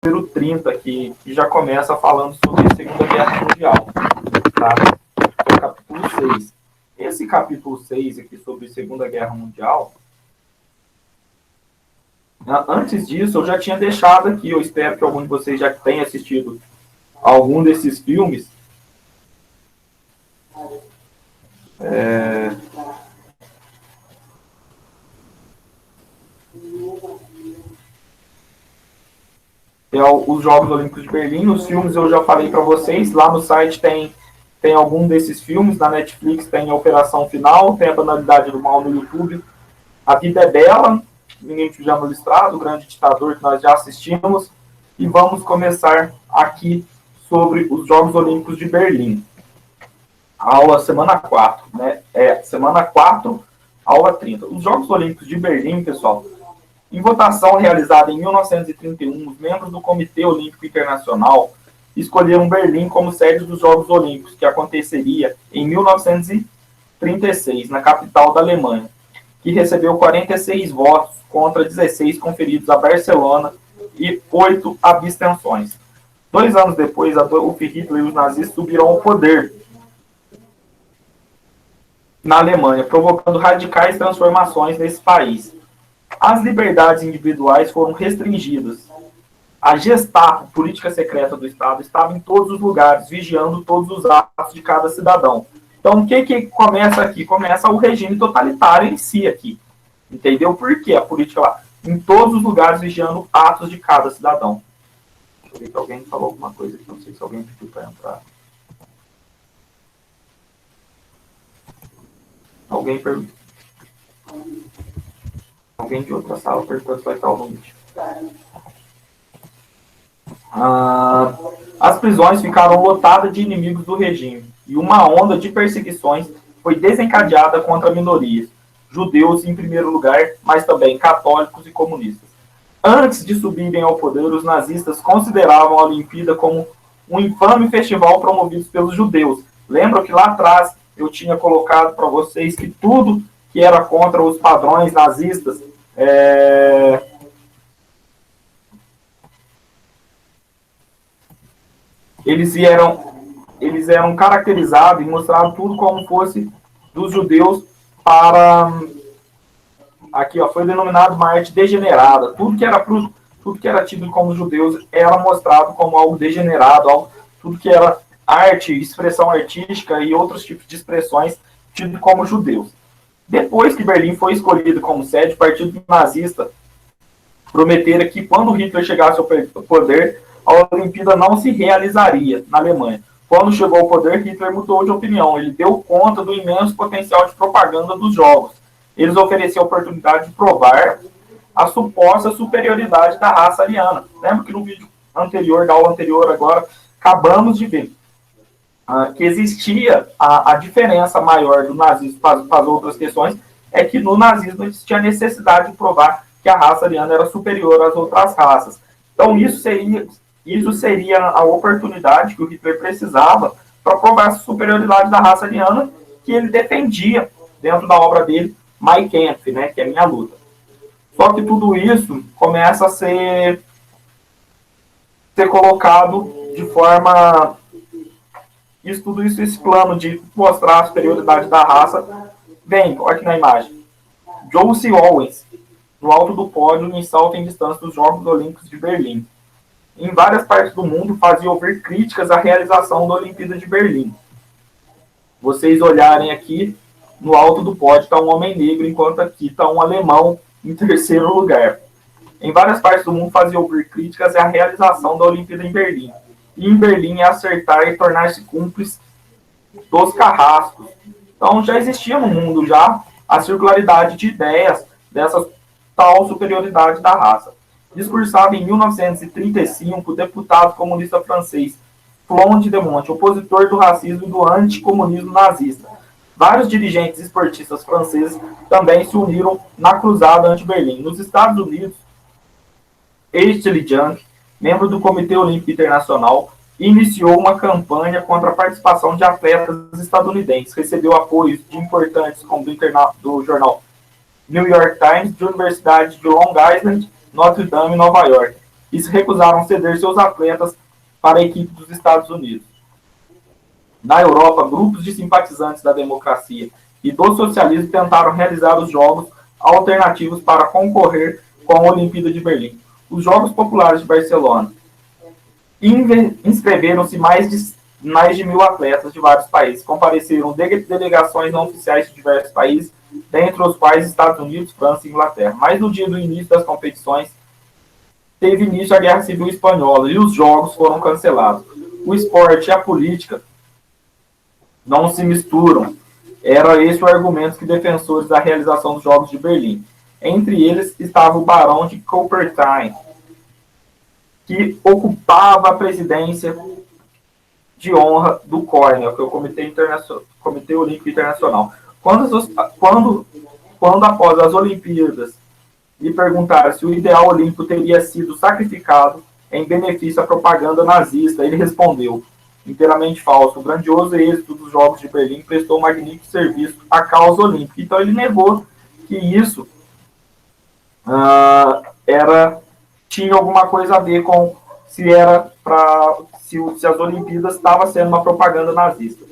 número 30, que já começa falando sobre a Segunda Guerra Mundial. Tá? É o capítulo 6. Esse capítulo 6 aqui sobre a Segunda Guerra Mundial, antes disso, eu já tinha deixado aqui, eu espero que algum de vocês já tenha assistido algum desses filmes. Os Jogos Olímpicos de Berlim. Os filmes eu já falei para vocês. Lá no site tem algum desses filmes. Na Netflix tem a Operação Final, tem a Banalidade do Mal no YouTube. A Vida é Bela, Menino de Pijama Listrado, O Grande Ditador, que nós já assistimos. E vamos começar aqui sobre os Jogos Olímpicos de Berlim. Aula semana 4, né? Semana 4, aula 30. Os Jogos Olímpicos de Berlim, pessoal, em votação realizada em 1931, os membros do Comitê Olímpico Internacional escolheram Berlim como sede dos Jogos Olímpicos, que aconteceria em 1936, na capital da Alemanha, que recebeu 46 votos contra 16 conferidos a Barcelona e 8 abstenções. 2 anos depois, Adolf Hitler e os nazistas subiram ao poder na Alemanha, provocando radicais transformações nesse país. As liberdades individuais foram restringidas. A Gestapo, política secreta do Estado, estava em todos os lugares, vigiando todos os atos de cada cidadão. Então, o que começa aqui? Começa o regime totalitário em si aqui. Entendeu? Por quê? A política lá, em todos os lugares, vigiando atos de cada cidadão. Deixa eu ver que alguém falou alguma coisa aqui, não sei se alguém pediu para entrar. Alguém perguntou. Alguém de outra sala perguntou se vai estar o limite. As prisões ficaram lotadas de inimigos do regime e uma onda de perseguições foi desencadeada contra minorias, judeus em primeiro lugar, mas também católicos e comunistas. Antes de subirem ao poder, os nazistas consideravam a Olimpíada como um infame festival promovido pelos judeus. Lembram que lá atrás eu tinha colocado para vocês que tudo que era contra os padrões nazistas eles eram caracterizados e mostrados tudo como fosse dos judeus para... Aqui, ó, foi denominado uma arte degenerada. Tudo que era tido como judeus era mostrado como algo degenerado, tudo que era arte, expressão artística e outros tipos de expressões tido como judeus. Depois que Berlim foi escolhido como sede, o Partido Nazista prometera que quando Hitler chegasse ao poder, a Olimpíada não se realizaria na Alemanha. Quando chegou ao poder, Hitler mudou de opinião. Ele deu conta do imenso potencial de propaganda dos Jogos. Eles ofereciam a oportunidade de provar a suposta superioridade da raça ariana. Lembra que no vídeo anterior, da aula anterior, agora, acabamos de ver que existia a diferença maior do nazismo para as outras questões, é que no nazismo existia a necessidade de provar que a raça ariana era superior às outras raças. Então isso seria a oportunidade que o Hitler precisava para provar a superioridade da raça ariana, que ele defendia dentro da obra dele, Mein Kampf, né, que é Minha Luta. Só que tudo isso começa a ser colocado de forma... Tudo isso, esse plano de mostrar a superioridade da raça, vem, olha aqui na imagem. Josie Owens, no alto do pódio em salto em distância dos Jogos Olímpicos de Berlim. Em várias partes do mundo fazia ouvir críticas à realização da Olimpíada de Berlim. Vocês olharem aqui, no alto do pódio está um homem negro, enquanto aqui está um alemão em terceiro lugar. Em várias partes do mundo fazia ouvir críticas à realização da Olimpíada em Berlim. E em Berlim é acertar e tornar-se cúmplice dos carrascos. Então já existia no mundo já a circularidade de ideias dessa tal superioridade da raça. Discursava em 1935 o deputado comunista francês Flon de Monte, opositor do racismo e do anticomunismo nazista. Vários dirigentes esportistas franceses também se uniram na cruzada anti-Berlim. Nos Estados Unidos, Ashley Young, membro do Comitê Olímpico Internacional, iniciou uma campanha contra a participação de atletas estadunidenses. Recebeu apoio de importantes como do jornal New York Times, de Universidade de Long Island, Notre Dame, Nova York, e se recusaram a ceder seus atletas para a equipe dos Estados Unidos. Na Europa, grupos de simpatizantes da democracia e do socialismo tentaram realizar os jogos alternativos para concorrer com a Olimpíada de Berlim. Os Jogos Populares de Barcelona inscreveram-se mais de 1.000 atletas de vários países. Compareceram delegações não oficiais de diversos países, dentre os quais Estados Unidos, França e Inglaterra. Mas no dia do início das competições, teve início a Guerra Civil Espanhola e os jogos foram cancelados. O esporte e a política não se misturam. Era esse o argumento que defensores da realização dos Jogos de Berlim. Entre eles estava o Barão de Coubertin, que ocupava a presidência de honra do COI, que é o Comitê Olímpico Internacional. Quando após as Olimpíadas lhe perguntaram se o ideal olímpico teria sido sacrificado em benefício à propaganda nazista, ele respondeu: inteiramente falso. O grandioso êxito dos Jogos de Berlim prestou um magnífico serviço à causa olímpica. Então ele negou que isso tinha alguma coisa a ver com se as Olimpíadas estavam sendo uma propaganda nazista.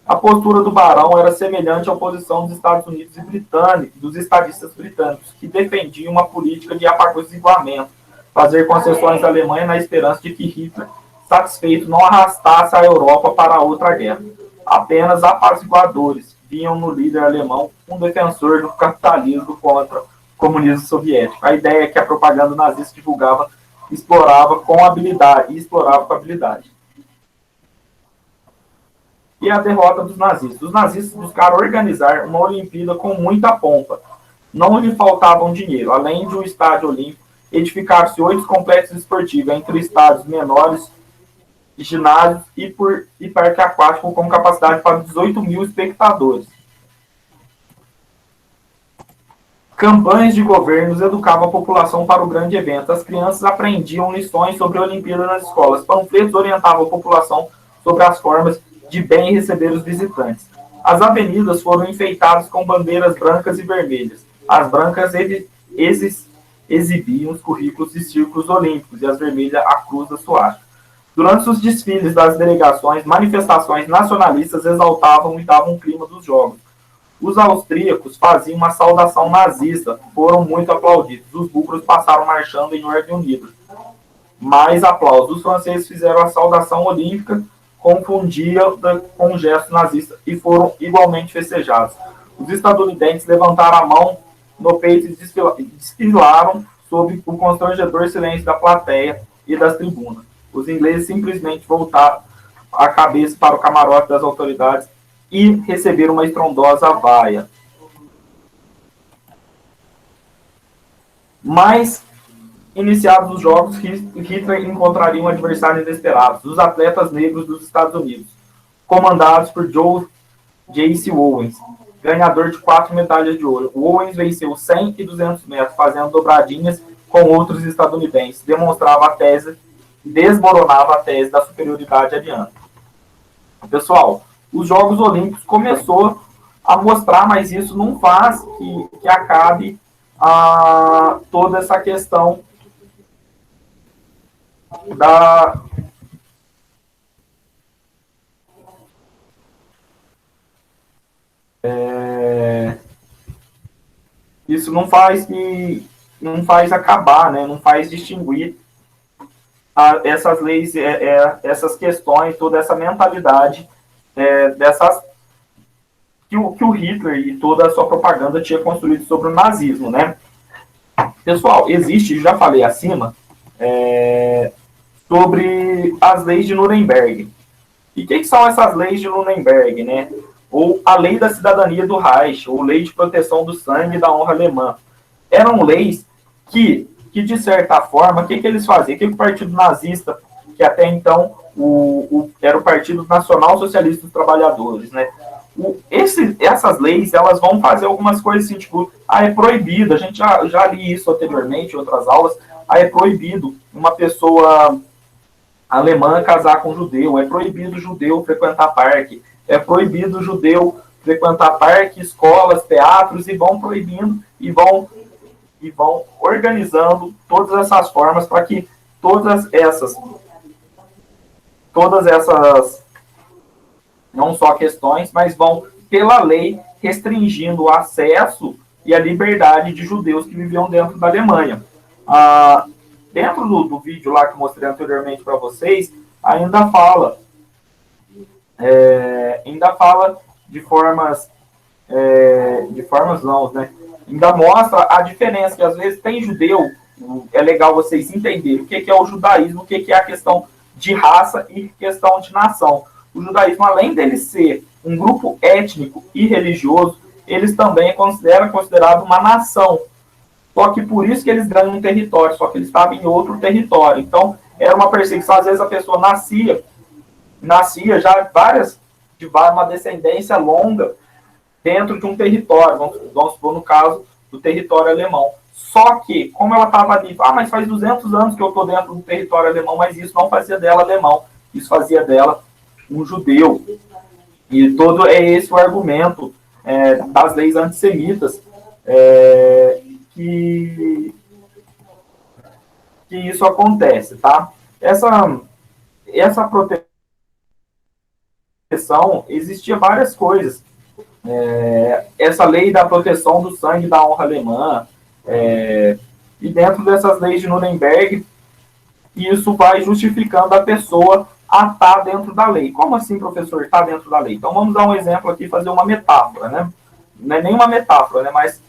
A postura do Barão era semelhante à oposição dos Estados Unidos e dos estadistas britânicos, que defendiam uma política de apaciguamento, fazer concessões à Alemanha na esperança de que Hitler, satisfeito, não arrastasse a Europa para outra guerra. Apenas apaziguadores viam no líder alemão um defensor do capitalismo contra o comunismo soviético. A ideia é que a propaganda nazista divulgava explorava com habilidade. E a derrota dos nazistas. Os nazistas buscaram organizar uma Olimpíada com muita pompa. Não lhe faltavam dinheiro. Além de um estádio olímpico, edificaram-se 8 complexos esportivos, entre estádios menores, ginásios e parque aquático com capacidade para 18.000 espectadores. Campanhas de governos educavam a população para o grande evento. As crianças aprendiam lições sobre a Olimpíada nas escolas. Panfletos orientavam a população sobre as formas de bem receber os visitantes. As avenidas foram enfeitadas com bandeiras brancas e vermelhas. As brancas exibiam os currículos de círculos olímpicos e as vermelhas a cruz da suástica. Durante os desfiles das delegações, manifestações nacionalistas exaltavam e davam um clima dos jogos. Os austríacos faziam uma saudação nazista, foram muito aplaudidos. Os búlgaros passaram marchando em ordem unida. Mais aplausos. Os franceses fizeram a saudação olímpica, confundiam com um gesto nazista e foram igualmente festejados. Os estadunidenses levantaram a mão no peito e desfilaram sob o constrangedor silêncio da plateia e das tribunas. Os ingleses simplesmente voltaram a cabeça para o camarote das autoridades e receberam uma estrondosa vaia. Mas, iniciados os jogos, Hitler encontraria um adversário inesperado, os atletas negros dos Estados Unidos, comandados por J.C. Owens, ganhador de 4 medalhas de ouro. O Owens venceu 100 e 200 metros, fazendo dobradinhas com outros estadunidenses, desmoronava a tese da superioridade ariana. Pessoal, os Jogos Olímpicos começou a mostrar, mas isso não faz que acabe toda essa questão da isso não faz acabar, né? Não faz distinguir essas leis, essas questões, toda essa mentalidade que o Hitler e toda a sua propaganda tinha construído sobre o nazismo, né? Pessoal, existe, já falei acima, sobre as leis de Nuremberg. E o que são essas leis de Nuremberg, né? Ou a lei da cidadania do Reich, ou lei de proteção do sangue e da honra alemã. Eram leis que de certa forma, o que eles faziam? O que o Partido Nazista, que até então era o Partido Nacional Socialista dos Trabalhadores, né? Essas leis, elas vão fazer algumas coisas assim, tipo, é proibido, a gente já li isso anteriormente em outras aulas, é proibido uma pessoa alemã casar com judeu, é proibido o judeu frequentar parque, é proibido o judeu frequentar parque, escolas, teatros, e vão proibindo, e vão organizando todas essas formas para que todas essas não só questões, mas vão, pela lei, restringindo o acesso e a liberdade de judeus que viviam dentro da Alemanha. Dentro do vídeo lá que eu mostrei anteriormente para vocês, ainda fala de formas não, né? Ainda mostra a diferença, que às vezes tem judeu, é legal vocês entenderem o que é o judaísmo, o que é a questão de raça e questão de nação. O judaísmo, além dele ser um grupo étnico e religioso, eles também considerado uma nação. Só que por isso que eles ganham um território, só que eles estavam em outro território. Então, era uma perseguição. Às vezes a pessoa nascia já uma descendência longa dentro de um território, vamos supor no caso do território alemão. Só que, como ela estava ali, mas faz 200 anos que eu estou dentro do território alemão, mas isso não fazia dela alemão, isso fazia dela um judeu. E todo é esse o argumento das leis antissemitas, que isso acontece, tá? Essa proteção, existia várias coisas. Essa lei da proteção do sangue da honra alemã, e dentro dessas leis de Nuremberg, isso vai justificando a pessoa a estar dentro da lei. Como assim, professor, estar dentro da lei? Então, vamos dar um exemplo aqui, fazer uma metáfora, né? Não é nem uma metáfora, né? Mas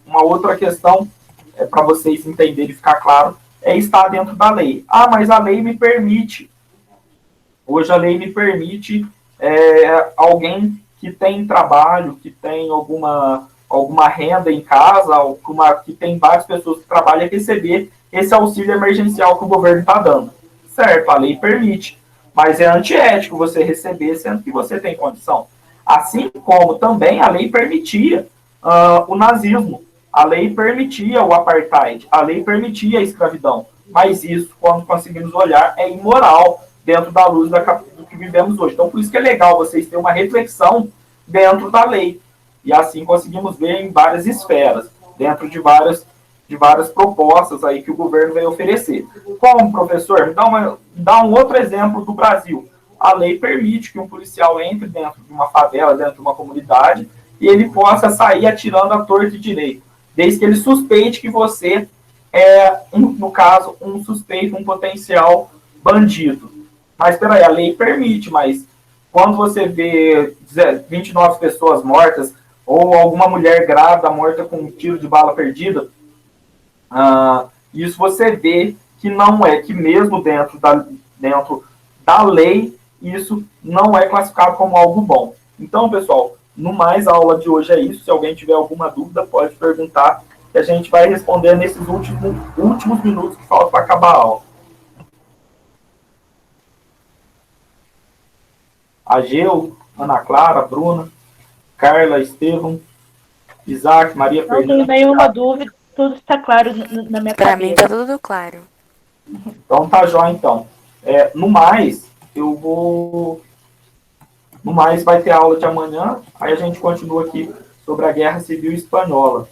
uma outra questão, para vocês entenderem e ficar claro, é estar dentro da lei. Mas a lei me permite. Hoje a lei me permite alguém que tem trabalho, que tem alguma renda em casa, que tem várias pessoas que trabalham, receber esse auxílio emergencial que o governo está dando. Certo, a lei permite, mas é antiético você receber sendo que você tem condição. Assim como também a lei permitia o nazismo, a lei permitia o apartheid, a lei permitia a escravidão, mas isso, quando conseguimos olhar, é imoral dentro da luz do que vivemos hoje. Então, por isso que é legal vocês terem uma reflexão dentro da lei. E assim conseguimos ver em várias esferas, dentro de várias propostas aí que o governo vai oferecer. Como, professor? Dá um outro exemplo do Brasil. A lei permite que um policial entre dentro de uma favela, dentro de uma comunidade, e ele possa sair atirando à torta e direito, desde que ele suspeite que você no caso, um suspeito, um potencial bandido. Mas, peraí, a lei permite, mas quando você vê 29 pessoas mortas, ou alguma mulher grávida morta com um tiro de bala perdida, isso você vê que não é, que mesmo dentro da lei, isso não é classificado como algo bom. Então, pessoal, no mais, a aula de hoje é isso. Se alguém tiver alguma dúvida, pode perguntar, que a gente vai responder nesses últimos minutos que faltam para acabar a aula. Ageu, Ana Clara, Bruna, Carla, Estevam, Isaac, Maria Fernanda. Não tenho nenhuma dúvida, tudo está claro na minha cabeça. Para mim está tudo claro. Então tá jóia, então. No mais, vai ter aula de amanhã, aí a gente continua aqui sobre a Guerra Civil Espanhola.